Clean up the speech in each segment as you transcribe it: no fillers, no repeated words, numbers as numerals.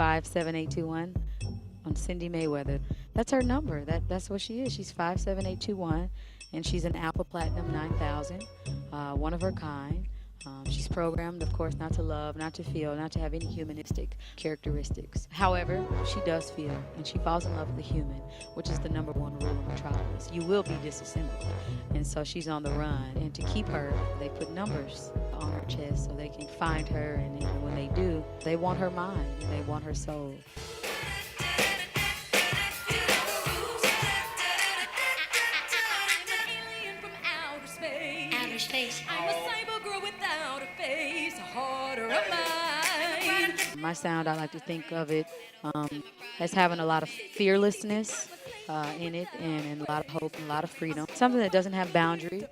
57821 on Cindy Mayweather. That's her number. That's what she is. She's 57821, and she's an Apple Platinum 9000, one of her kind. She's programmed, of course, not to love, not to feel, not to have any humanistic characteristics. However, she does feel, and she falls in love with the human, which is the number one rule of Metropolis. You will be disassembled. And so she's on the run. And to keep her, they put numbers on her chest so they can find her. And then when they do, they want her mind, and they want her soul. My sound, I like to think of it as having a lot of fearlessness in it, and a lot of hope and a lot of freedom. Something that doesn't have boundaries,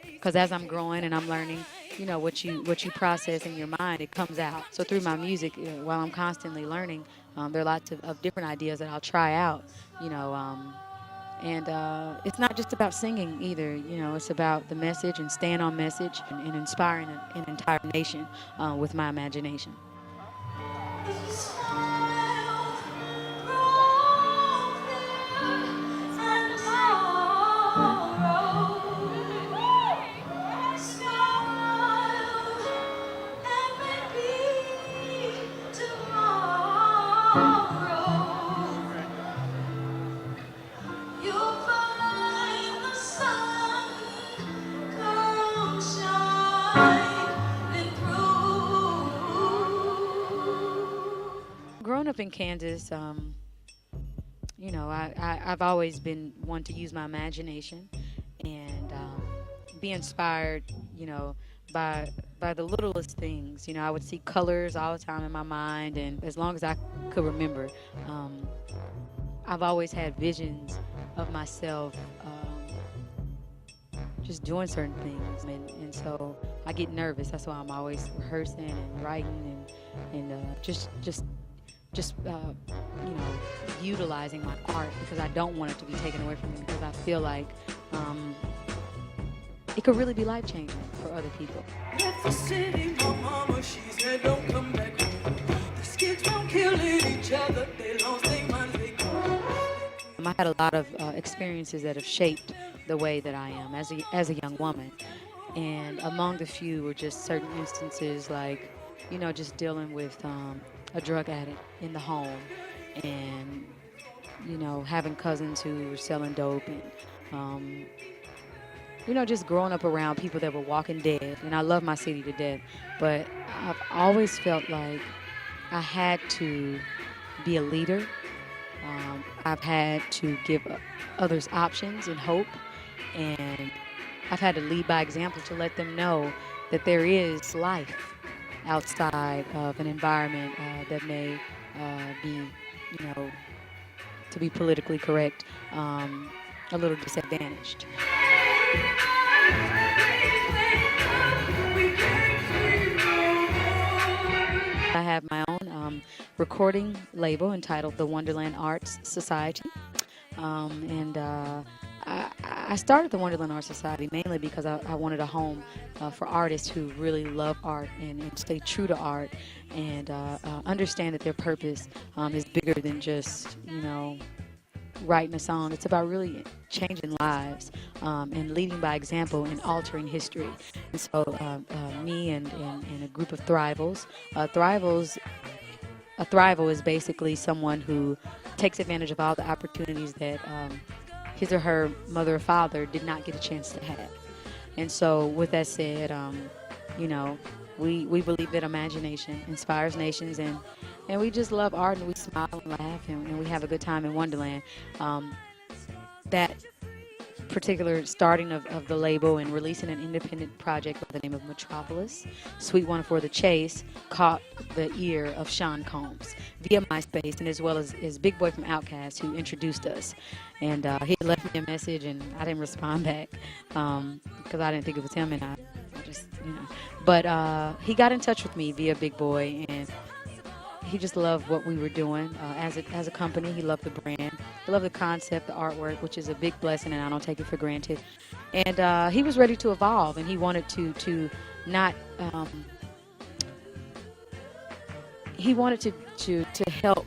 because as I'm growing and I'm learning, what you process in your mind, it comes out. So through my music, while I'm constantly learning, there are lots of different ideas that I'll try out, and it's not just about singing either, it's about the message and staying on message and inspiring an entire nation with my imagination. Growing up in Kansas, I've always been one to use my imagination and be inspired, by the littlest things. I would see colors all the time in my mind, and as long as I could remember, I've always had visions of myself just doing certain things, and so I get nervous. That's why I'm always rehearsing and writing and just utilizing my art, because I don't want it to be taken away from me, because I feel like it could really be life-changing for other people. Left the city, my mama, she said don't come back home. These kids won't killing each other, they lost their minds, they go. I had a lot of experiences that have shaped the way that I am as a young woman, and among the few were just certain instances like, just dealing with a drug addict in the home, and having cousins who were selling dope, and just growing up around people that were walking dead. And I love my city to death, but I've always felt like I had to be a leader. I've had to give others options and hope, and I've had to lead by example to let them know that there is life outside of an environment that may be, to be politically correct, a little disadvantaged. I have my own recording label entitled the Wondaland Arts Society, and I started the Wondaland Arts Society mainly because I wanted a home for artists who really love art and stay true to art, and understand that their purpose is bigger than just, writing a song. It's about really changing lives and leading by example and altering history. And so me and a group of Thrivals, a Thrival is basically someone who takes advantage of all the opportunities that his or her mother or father did not get a chance to have. And so with that said, we believe that imagination inspires nations, and we just love art, and we smile and laugh, and we have a good time in Wonderland. That particular starting of the label and releasing an independent project by the name of Metropolis, Sweet One for the Chase, caught the ear of Sean Combs via MySpace, and as well as Big Boy from Outkast, who introduced us. And he left me a message, and I didn't respond back because I didn't think it was him, and I just, But he got in touch with me via Big Boy, and he just loved what we were doing as a company. He loved the brand. He loved the concept, the artwork, which is a big blessing, and I don't take it for granted. And he was ready to evolve, and he wanted to not he wanted to help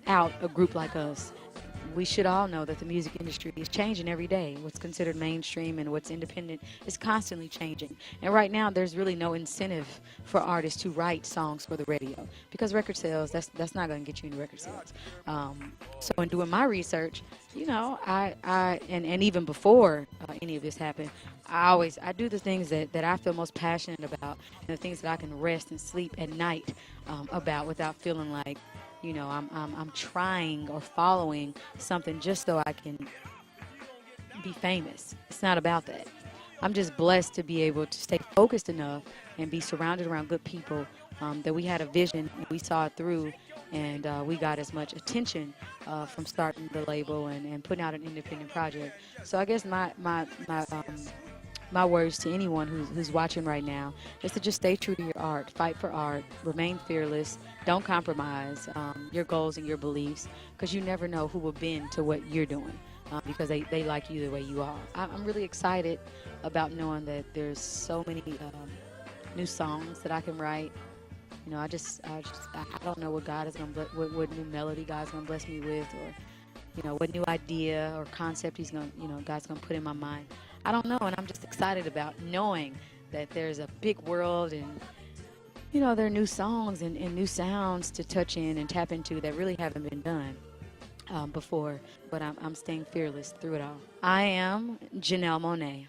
out a group like us. We should all know that the music industry is changing every day. What's considered mainstream and what's independent is constantly changing. And right now, there's really no incentive for artists to write songs for the radio because record sales, that's not going to get you any record sales. So in doing my research, you know, and even before any of this happened, I do the things that I feel most passionate about and the things that I can rest and sleep at night about without feeling like, you know, I'm trying or following something just so I can be famous. It's not about that. I'm just blessed to be able to stay focused enough and be surrounded around good people that we had a vision and we saw it through, and we got as much attention from starting the label and putting out an independent project. So I guess my words to anyone who's watching right now is to just stay true to your art, fight for art, remain fearless, don't compromise your goals and your beliefs, because you never know who will bend to what you're doing because they like you the way you are. I'm really excited about knowing that there's so many new songs that I can write. You know, I don't know what God is gonna what new melody God's gonna bless me with, or you know, what new idea or concept God's gonna put in my mind. I don't know, and I'm just excited about knowing that there's a big world and, you know, there are new songs and new sounds to touch in and tap into that really haven't been done before, but I'm staying fearless through it all. I am Janelle Monae.